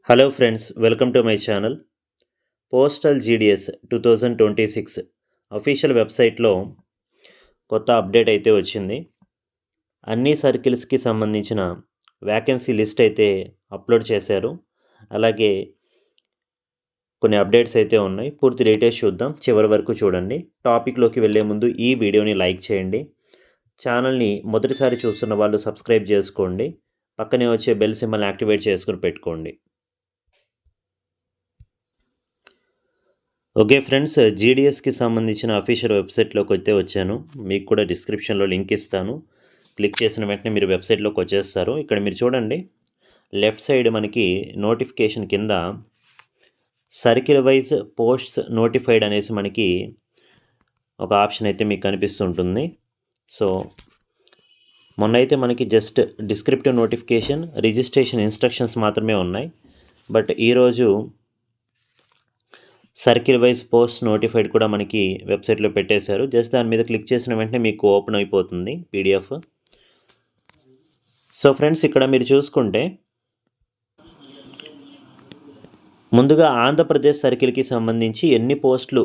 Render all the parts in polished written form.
Hello friends, welcome to my channel. Postal GDS 2026 official వెబ్సైట్లో కొత్త update అయితే వచ్చింది. అన్ని సర్కిల్స్కి సంబంధించిన వ్యాకెన్సీ లిస్ట్ అయితే అప్లోడ్ చేశారు. అలాగే కొన్ని అప్డేట్స్ అయితే ఉన్నాయి. పూర్తి డీటెయిల్స్ చూద్దాం, చివరి వరకు చూడండి. టాపిక్లోకి వెళ్ళే ముందు ఈ వీడియోని లైక్ చేయండి. ఛానల్ని మొదటిసారి చూస్తున్న వాళ్ళు సబ్స్క్రైబ్ చేసుకోండి. పక్కనే వచ్చే బెల్ సింబల్ని యాక్టివేట్ చేసుకుని పెట్టుకోండి. ఓకే ఫ్రెండ్స్, జీడిఎస్కి సంబంధించిన అఫీషియల్ వెబ్సైట్లోకి అయితే వచ్చాను. మీకు కూడా డిస్క్రిప్షన్లో లింక్ ఇస్తాను. క్లిక్ చేసిన వెంటనే మీరు వెబ్సైట్లోకి వచ్చేస్తారు. ఇక్కడ మీరు చూడండి, లెఫ్ట్ సైడ్ మనకి నోటిఫికేషన్ కింద సర్కిల్ వైజ్ పోస్ట్స్ నోటిఫైడ్ అనేసి మనకి ఒక ఆప్షన్ అయితే మీకు కనిపిస్తుంటుంది. సో మొన్న అయితే మనకి just descriptive notification, registration instructions మాత్రమే ఉన్నాయి. బట్ ఈరోజు సర్కిల్ వైజ్ పోస్ట్ నోటిఫైడ్ కూడా మనకి వెబ్సైట్లో పెట్టేశారు. జస్ట్ దాని మీద క్లిక్ చేసిన వెంటనే మీకు ఓపెన్ అయిపోతుంది పీడిఎఫ్. సో ఫ్రెండ్స్, ఇక్కడ మీరు చూసుకుంటే ముందుగా ఆంధ్రప్రదేశ్ సర్కిల్కి సంబంధించి ఎన్ని పోస్టులు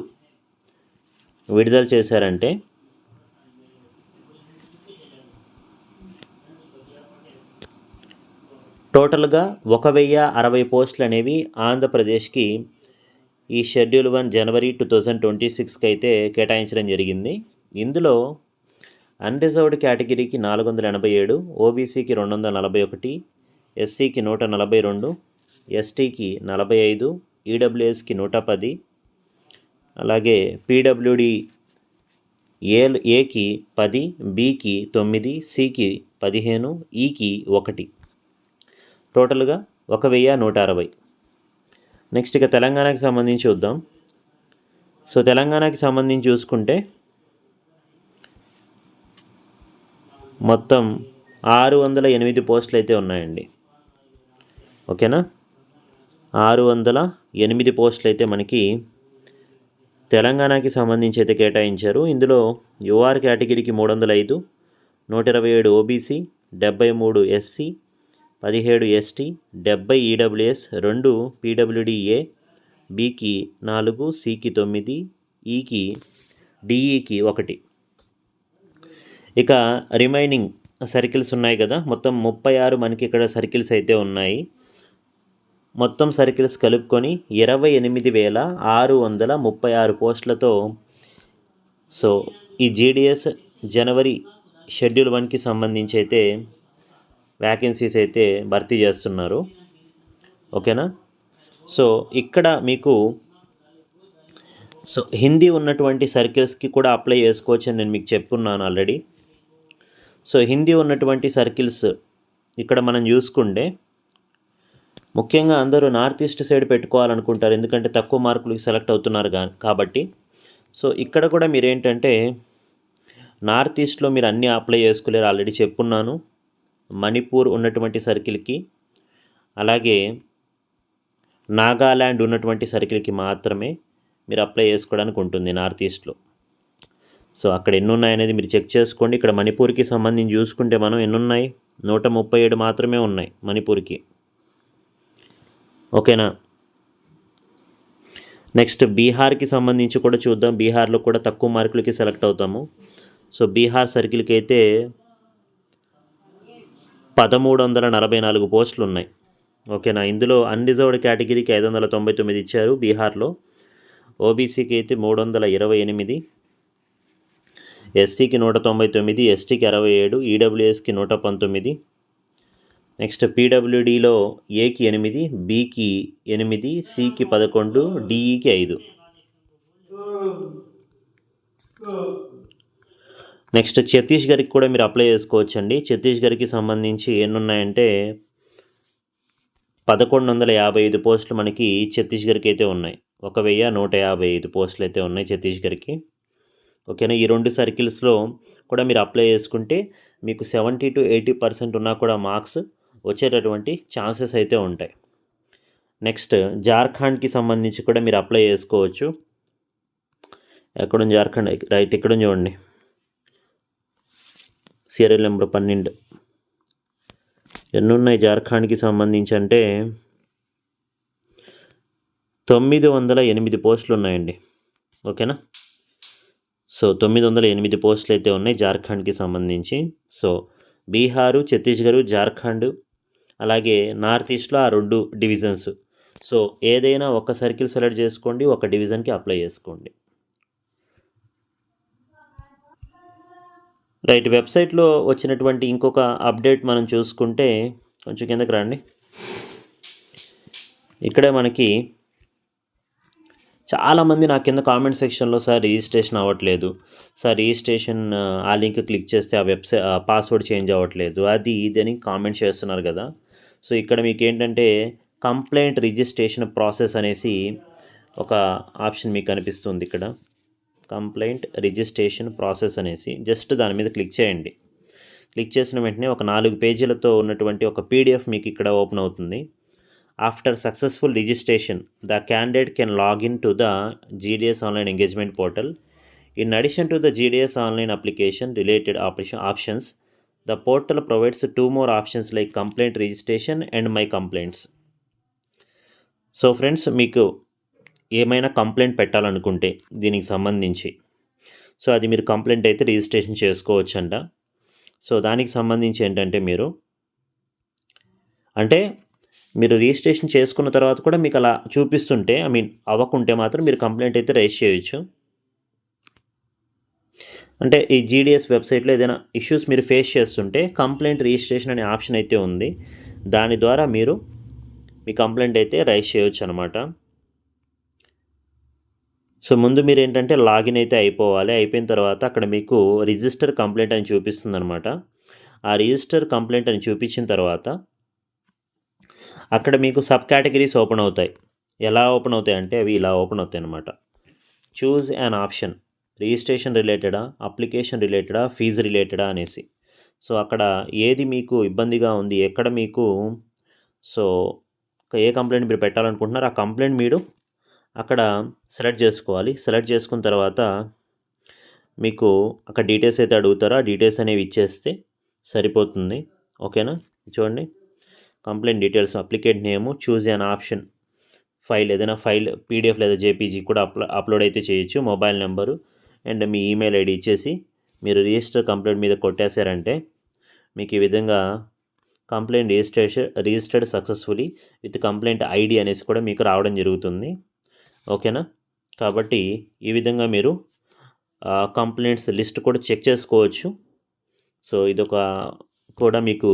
విడుదల చేశారంటే టోటల్గా 1060 పోస్టులు అనేవి ఆంధ్రప్రదేశ్కి ఈ షెడ్యూల్ 1 జనవరి 2026కి అయితే కేటాయించడం జరిగింది. ఇందులో అన్రిజర్వ్డ్ కేటగిరీకి 487, ఓబీసీకి 241, ఎస్సీకి 142, ఎస్టీకి 45, ఈడబ్ల్యూఎస్కి 110, అలాగే పీడబ్ల్యూడి ఏకి 10, బీకి 9, సికి 15, ఈకి 1, టోటల్గా 1160. నెక్స్ట్ ఇక తెలంగాణకి సంబంధించి చూద్దాం. సో తెలంగాణకి సంబంధించి చూసుకుంటే మొత్తం 608 పోస్టులు అయితే ఉన్నాయండి. ఓకేనా, 608 పోస్టులు అయితే మనకి తెలంగాణకి సంబంధించి అయితే కేటాయించారు. ఇందులో యూఆర్ కేటగిరీకి 305, 127 ఓబీసీ, 73 ఎస్సీ, 17 ఎస్టీ, 70 ఈడబ్ల్యూఎస్, 2 పీడబ్ల్యూడిఏ, బీకి 4, సికి 9, ఈకి డిఈకి 1. ఇక రిమైనింగ్ సర్కిల్స్ ఉన్నాయి కదా, మొత్తం 36 మనకి ఇక్కడ సర్కిల్స్ అయితే ఉన్నాయి. మొత్తం సర్కిల్స్ కలుపుకొని 28,636 పోస్టులతో సో ఈ జీడిఎస్ జనవరి షెడ్యూల్ 1కి సంబంధించి అయితే వ్యాకెన్సీస్ అయితే భర్తీ చేస్తున్నారు. ఓకేనా, సో ఇక్కడ మీకు హిందీ ఉన్నటువంటి సర్కిల్స్కి కూడా అప్లై చేసుకోవచ్చు అని నేను మీకు చెప్పున్నాను ఆల్రెడీ. సో హిందీ ఉన్నటువంటి సర్కిల్స్ ఇక్కడ మనం చూసుకుంటే ముఖ్యంగా అందరూ నార్త్ ఈస్ట్ సైడ్ పెట్టుకోవాలనుకుంటారు, ఎందుకంటే తక్కువ మార్కులకి సెలెక్ట్ అవుతున్నారు కాబట్టి. సో ఇక్కడ కూడా మీరు ఏంటంటే నార్త్ ఈస్ట్లో మీరు అన్నీ అప్లై చేసుకోలేరు, ఆల్రెడీ చెప్పున్నాను. మణిపూర్ ఉన్నటువంటి సర్కిల్కి, అలాగే నాగాల్యాండ్ ఉన్నటువంటి సర్కిల్కి మాత్రమే మీరు అప్లై చేసుకోవడానికి ఉంటుంది నార్త్ ఈస్ట్లో. సో అక్కడ ఎన్ని ఉన్నాయనేది మీరు చెక్ చేసుకోండి. ఇక్కడ మణిపూర్కి సంబంధించి చూసుకుంటే మనం ఎన్ని ఉన్నాయి, 137 మాత్రమే ఉన్నాయి మణిపూర్కి. ఓకేనా, నెక్స్ట్ బీహార్కి సంబంధించి కూడా చూద్దాం. బీహార్లో కూడా తక్కువ మార్కులకి సెలెక్ట్ అవుతాము. సో బీహార్ సర్కిల్కి అయితే 1344 పోస్టులు ఉన్నాయి. ఓకేనా, ఇందులో అన్రిజర్వ్డ్ కేటగిరీకి 599 ఇచ్చారు బీహార్లో, ఓబీసీకి అయితే 328, ఎస్సీకి 199, ఎస్టీకి 67, ఈడబ్ల్యూఎస్కి 119, నెక్స్ట్ పీడబ్ల్యూడిలో ఏకి 8, బీకి 8, సికి 11, డిఈకి 5. నెక్స్ట్ ఛత్తీస్గఢ్కి కూడా మీరు అప్లై చేసుకోవచ్చండి. ఛత్తీస్గఢ్కి సంబంధించి ఎన్ని ఉన్నాయంటే 1155 పోస్టులు మనకి ఛత్తీస్గఢ్కి అయితే ఉన్నాయి. 1155 పోస్టులు అయితే ఉన్నాయి ఛత్తీస్గఢ్కి. ఓకేనా, ఈ 2 సర్కిల్స్లో కూడా మీరు అప్లై చేసుకుంటే మీకు 70 to 80% ఉన్నా కూడా మార్క్స్ వచ్చేటటువంటి ఛాన్సెస్ అయితే ఉంటాయి. నెక్స్ట్ జార్ఖండ్కి సంబంధించి కూడా మీరు అప్లై చేసుకోవచ్చు. ఎక్కడుంది జార్ఖండ్, రైట్ ఇక్కడ చూడండి, సీరియల్ నెంబర్ 12. ఎన్ని ఉన్నాయి జార్ఖండ్కి సంబంధించి అంటే 908 పోస్టులు ఉన్నాయండి. ఓకేనా. సో 908 పోస్టులు అయితే ఉన్నాయి జార్ఖండ్కి సంబంధించి. సో బీహారు, ఛత్తీస్గఢ్, జార్ఖండ్ అలాగే నార్త్ ఈస్ట్లో ఆ 2 డివిజన్స్. సో ఏదైనా ఒక సర్కిల్ సెలెక్ట్ చేసుకోండి, ఒక డివిజన్కి అప్లై చేసుకోండి. రైట్, వెబ్సైట్లో వచ్చినటువంటి ఇంకొక అప్డేట్ మనం చూసుకుంటే కొంచెం కిందకి రండి. ఇక్కడే మనకి చాలామంది నా కింద కామెంట్ సెక్షన్లో సార్ రిజిస్ట్రేషన్ అవ్వట్లేదు, సార్ రిజిస్ట్రేషన్ ఆ లింక్ క్లిక్ చేస్తే ఆ పాస్వర్డ్ చేంజ్ అవ్వట్లేదు, అది ఇది అని కామెంట్ చేస్తున్నారు కదా. సో ఇక్కడ మీకు ఏంటంటే కంప్లైంట్ రిజిస్ట్రేషన్ ప్రాసెస్ అనేసి ఒక ఆప్షన్ మీకు కనిపిస్తుంది. ఇక్కడ కంప్లైంట్ రిజిస్ట్రేషన్ ప్రాసెస్ అనేసి జస్ట్ దాని మీద క్లిక్ చేయండి. క్లిక్ చేసిన వెంటనే ఒక 4 పేజీలతో ఉన్నటువంటి ఒక PDF మీకు ఇక్కడ ఓపెన్ అవుతుంది. After successful registration the candidate can login to the GDS online engagement portal. In addition to the GDS online application related options, the portal provides 2 more options like complaint registration and my complaints. So friends, మీకు ఏమైనా complaint పెట్టాలనుకుంటే దీనికి సంబంధించి, so అది మీరు complaint అయితే registration చేసుకోవచ్చంట. So దానికి సంబంధించి ఏంటంటే మీరు రిజిస్ట్రేషన్ చేసుకున్న తర్వాత కూడా మీకు అలా చూపిస్తుంటే, అవ్వకుంటే మాత్రం మీరు కంప్లైంట్ అయితే రైజ్ చేయొచ్చు. అంటే ఈ GDS వెబ్సైట్లో ఏదైనా ఇష్యూస్ మీరు ఫేస్ చేస్తుంటే కంప్లైంట్ రిజిస్ట్రేషన్ అనే ఆప్షన్ అయితే ఉంది. దాని ద్వారా మీరు మీ కంప్లైంట్ అయితే రైజ్ చేయొచ్చు అనమాట. సో ముందు మీరు ఏంటంటే లాగిన్ అయితే అయిపోవాలి. అయిపోయిన తర్వాత అక్కడ మీకు రిజిస్టర్ కంప్లైంట్ అని చూపిస్తుంది అనమాట. ఆ రిజిస్టర్ కంప్లైంట్ అని చూపించిన తర్వాత అక్కడ మీకు సబ్ కేటగిరీస్ ఓపెన్ అవుతాయి. ఎలా ఓపెన్ అవుతాయి అంటే అవి ఇలా ఓపెన్ అవుతాయి అనమాట. చూజ్ యాన్ ఆప్షన్, రిజిస్ట్రేషన్ రిలేటెడా, అప్లికేషన్ రిలేటెడా, ఫీజు రిలేటెడా అనేసి. సో అక్కడ ఏది మీకు ఇబ్బందిగా ఉంది, ఎక్కడ మీకు సో ఏ కంప్లైంట్ మీరు పెట్టాలనుకుంటున్నారో ఆ కంప్లైంట్ మీరు అక్కడ సెలెక్ట్ చేసుకోవాలి. సెలెక్ట్ చేసుకున్న తర్వాత మీకు అక్కడ డీటెయిల్స్ అయితే అడుగుతారో ఆ డీటెయిల్స్ అనేవి ఇచ్చేస్తే సరిపోతుంది. ఓకేనా. చూడండి, complaint details, applicant name, choose an option, file ఏదైనా ఫైల్ PDF లేదా JPG కూడా అప్లోడ్ అయితే చేయొచ్చు, మొబైల్ నెంబరు అండ్ మీ ఈమెయిల్ ID ఇచ్చేసి మీరు రిజిస్టర్ కంప్లైంట్ మీద కొట్టేశారంటే మీకు ఈ విధంగా complaint registered successfully with complaint ID అనేసి కూడా మీకు రావడం జరుగుతుంది. ఓకేనా. కాబట్టి ఈ విధంగా మీరు కంప్లైంట్స్ లిస్ట్ కూడా చెక్ చేసుకోవచ్చు. సో ఇదొక కూడా మీకు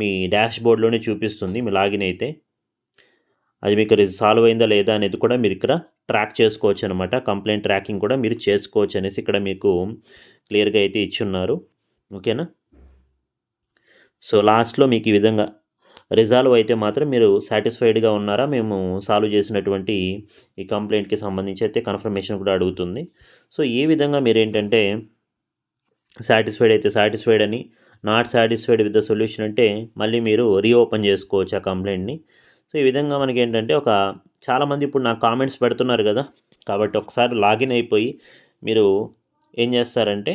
మీ డాష్ బోర్డ్లోనే చూపిస్తుంది. మీ లాగిన్ అయితే అది మీకు సాల్వ్ అయిందా లేదా అనేది కూడా మీరు ఇక్కడ ట్రాక్ చేసుకోవచ్చు అనమాట. కంప్లైంట్ ట్రాకింగ్ కూడా మీరు చేసుకోవచ్చు అనేసి ఇక్కడ మీకు క్లియర్గా అయితే ఇచ్చున్నారు. ఓకేనా. సో లాస్ట్లో మీకు ఈ విధంగా రిజాల్వ్ అయితే మాత్రం మీరు సాటిస్ఫైడ్గా ఉన్నారా, మేము సాల్వ్ చేసినటువంటి ఈ కంప్లైంట్కి సంబంధించి అయితే కన్ఫర్మేషన్ కూడా అడుగుతుంది. సో ఈ విధంగా మీరు ఏంటంటే సాటిస్ఫైడ్ అయితే సాటిస్ఫైడ్ అని, not satisfied with the solution అంటే మళ్ళీ మీరు రీఓపెన్ చేసుకోవచ్చు ఆ కంప్లైంట్ని. సో ఈ విధంగా మనకి ఏంటంటే చాలామంది ఇప్పుడు నాకు కామెంట్స్ పెడుతున్నారు కదా, కాబట్టి ఒకసారి లాగిన్ అయిపోయి మీరు ఏం చేస్తారంటే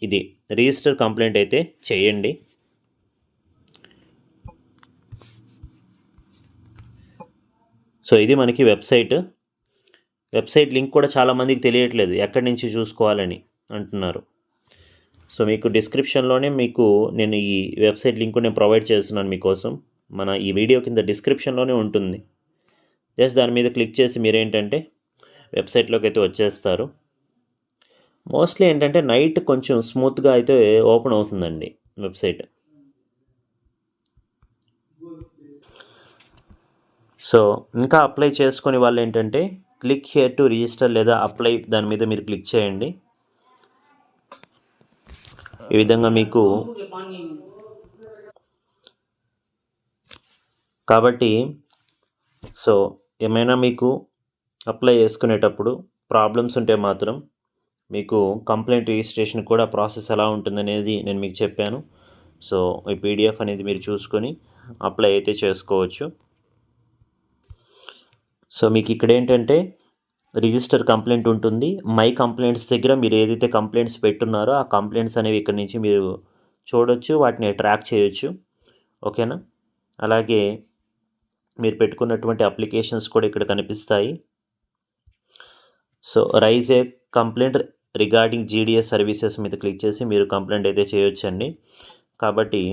ఇది రిజిస్టర్ కంప్లైంట్ అయితే చేయండి. సో ఇది మనకి వెబ్సైట్ లింక్ కూడా చాలామందికి తెలియట్లేదు, ఎక్కడి నుంచి చూసుకోవాలని అంటున్నారు. సో మీకు డిస్క్రిప్షన్లోనే నేను ఈ వెబ్సైట్ లింక్ నేను ప్రొవైడ్ చేస్తున్నాను మీకోసం. మన ఈ వీడియో కింద డిస్క్రిప్షన్లోనే ఉంటుంది. జస్ట్ దాని మీద క్లిక్ చేసి మీరేంటంటే వెబ్సైట్లోకి అయితే వచ్చేస్తారు. మోస్ట్లీ ఏంటంటే నైట్ కొంచెం స్మూత్గా అయితే ఓపెన్ అవుతుందండి వెబ్సైట్. సో ఇంకా అప్లై చేసుకునే వాళ్ళు ఏంటంటే క్లిక్ హియర్ టు రిజిస్టర్ లేదా అప్లై దాని మీద మీరు క్లిక్ చేయండి. ఈ విధంగా మీకు కాబట్టి సో ఏమైనా మీకు అప్లై చేసుకునేటప్పుడు ప్రాబ్లమ్స్ ఉంటే మాత్రం మీకు కంప్లైంట్ రిజిస్ట్రేషన్ కూడా ప్రాసెస్ ఎలా ఉంటుందనేది నేను మీకు చెప్పాను. సో ఈ PDF అనేది మీరు చూసుకొని అప్లై అయితే చేసుకోవచ్చు. సో మీకు ఇక్కడ ఏంటంటే రిజిస్టర్ కంప్లైంట్ ఉంటుంది. మై కంప్లైంట్స్ దగ్గర మీరు ఏదైతే కంప్లైంట్స్ పెట్టున్నారో ఆ కంప్లైంట్స్ అనేవి ఇక్కడ నుంచి మీరు చూడొచ్చు, వాటిని ట్రాక్ చేయొచ్చు. ఓకేనా. అలాగే మీరు పెట్టుకున్నటువంటి అప్లికేషన్స్ కూడా ఇక్కడ కనిపిస్తాయి. సో రైజ్ ఏ కంప్లైంట్ రిగార్డింగ్ జీడిఎస్ సర్వీసెస్ మీద క్లిక్ చేసి మీరు కంప్లైంట్ అయితే చేయొచ్చండి. కాబట్టి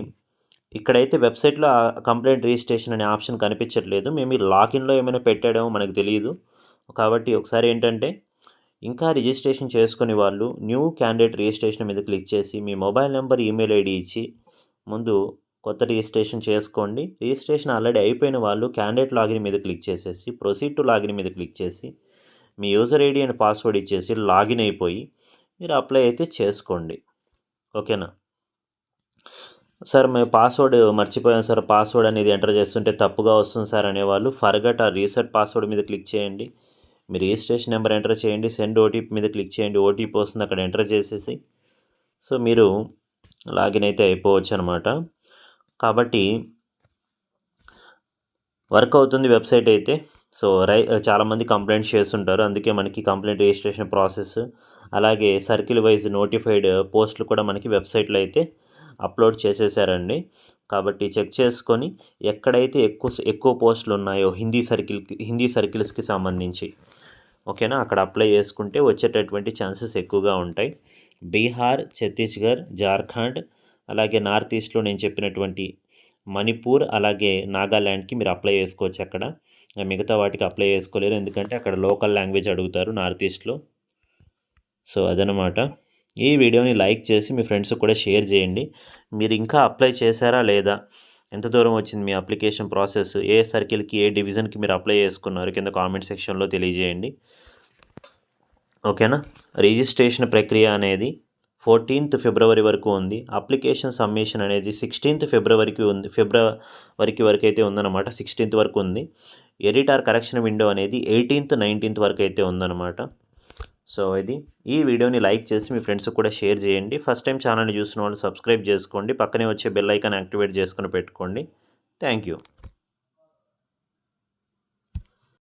ఇక్కడైతే వెబ్సైట్లో కంప్లైంట్ రిజిస్ట్రేషన్ అనే ఆప్షన్ కనిపించట్లేదు. మేము ఈ లాగిన్లో ఏమైనా పెట్టాడేమో మనకు తెలియదు. కాబట్టి ఒకసారి ఏంటంటే ఇంకా రిజిస్ట్రేషన్ చేసుకునే వాళ్ళు న్యూ క్యాండిడేట్ రిజిస్ట్రేషన్ మీద క్లిక్ చేసి మీ మొబైల్ నెంబర్, ఈమెయిల్ ఐడి ఇచ్చి ముందు కొత్త రిజిస్ట్రేషన్ చేసుకోండి. రిజిస్ట్రేషన్ ఆల్రెడీ అయిపోయిన వాళ్ళు క్యాండిడేట్ లాగిన్ మీద క్లిక్ చేసేసి ప్రొసీడ్ టు లాగిన్ మీద క్లిక్ చేసి మీ యూజర్ ఐడి అండ్ పాస్వర్డ్ ఇచ్చేసి లాగిన్ అయిపోయి మీరు అప్లై అయితే చేసుకోండి. ఓకేనా సార్, మేము పాస్వర్డ్ మర్చిపోయాం సార్, పాస్వర్డ్ అనేది ఎంటర్ చేస్తుంటే తప్పుగా వస్తుంది సార్ అనేవాళ్ళు ఫర్గట్ ఆ రీసెట్ పాస్వర్డ్ మీద క్లిక్ చేయండి. మీ రిజిస్ట్రేషన్ నెంబర్ ఎంటర్ చేయండి, సెండ్ ఓటీపీ మీద క్లిక్ చేయండి, ఓటీపీ వస్తుంది అక్కడ ఎంటర్ చేసేసి సో మీరు లాగిన్ అయితే అయిపోవచ్చు అనమాట. కాబట్టి వర్క్ అవుతుంది వెబ్సైట్ అయితే. సో చాలామంది కంప్లైంట్స్ చేస్తుంటారు, అందుకే మనకి కంప్లైంట్ రిజిస్ట్రేషన్ ప్రాసెస్ అలాగే సర్కిల్ వైజ్ నోటిఫైడ్ పోస్టులు కూడా మనకి వెబ్సైట్లో అయితే అప్లోడ్ చేసేసారండి. కాబట్టి చెక్ చేసుకొని ఎక్కడైతే ఎక్కువ పోస్టులు ఉన్నాయో హిందీ సర్కిల్స్కి సంబంధించి ఓకేనా అక్కడ అప్లై చేసుకుంటే వచ్చేటటువంటి ఛాన్సెస్ ఎక్కువగా ఉంటాయి. బీహార్, ఛత్తీస్గఢ్, జార్ఖండ్ అలాగే నార్త్ ఈస్ట్లో నేను చెప్పినటువంటి మణిపూర్ అలాగే నాగాల్యాండ్కి మీరు అప్లై చేసుకోవచ్చు. అక్కడ మిగతా వాటికి అప్లై చేసుకోలేరు, ఎందుకంటే అక్కడ లోకల్ లాంగ్వేజ్ అడుగుతారు నార్త్ ఈస్ట్లో. సో అదనమాట. ఈ వీడియోని లైక్ చేసి మీ ఫ్రెండ్స్కి కూడా షేర్ చేయండి. మీరు ఇంకా అప్లై చేశారా లేదా, ఎంత దూరం వచ్చింది మీ అప్లికేషన్ ప్రాసెస్, ఏ సర్కిల్కి ఏ డివిజన్కి మీరు అప్లై చేసుకున్నారు కింద కామెంట్ సెక్షన్లో తెలియజేయండి. ఓకేనా. రిజిస్ట్రేషన్ ప్రక్రియ అనేది 14th ఫిబ్రవరి వరకు ఉంది. అప్లికేషన్ సబ్మిషన్ అనేది 16th ఫిబ్రవరికి ఉంది. ఫిబ్రవరికి వరకు అయితే ఉందన్నమాట. 16th వరకు ఉంది. ఎడిట్ ఆర్ కరెక్షన్ విండో అనేది 18th 19th వరకు అయితే ఉందన్నమాట. సో ఈ వీడియోని లైక్ చేసి మీ ఫ్రెండ్స్కి కూడా షేర్ చేయండి. ఫస్ట్ టైం ఛానల్ని చూసిన వాళ్ళు సబ్స్క్రైబ్ చేసుకోండి, పక్కనే వచ్చే బెల్ ఐకాన్ యాక్టివేట్ చేసుకొని పెట్టుకోండి. Thank you.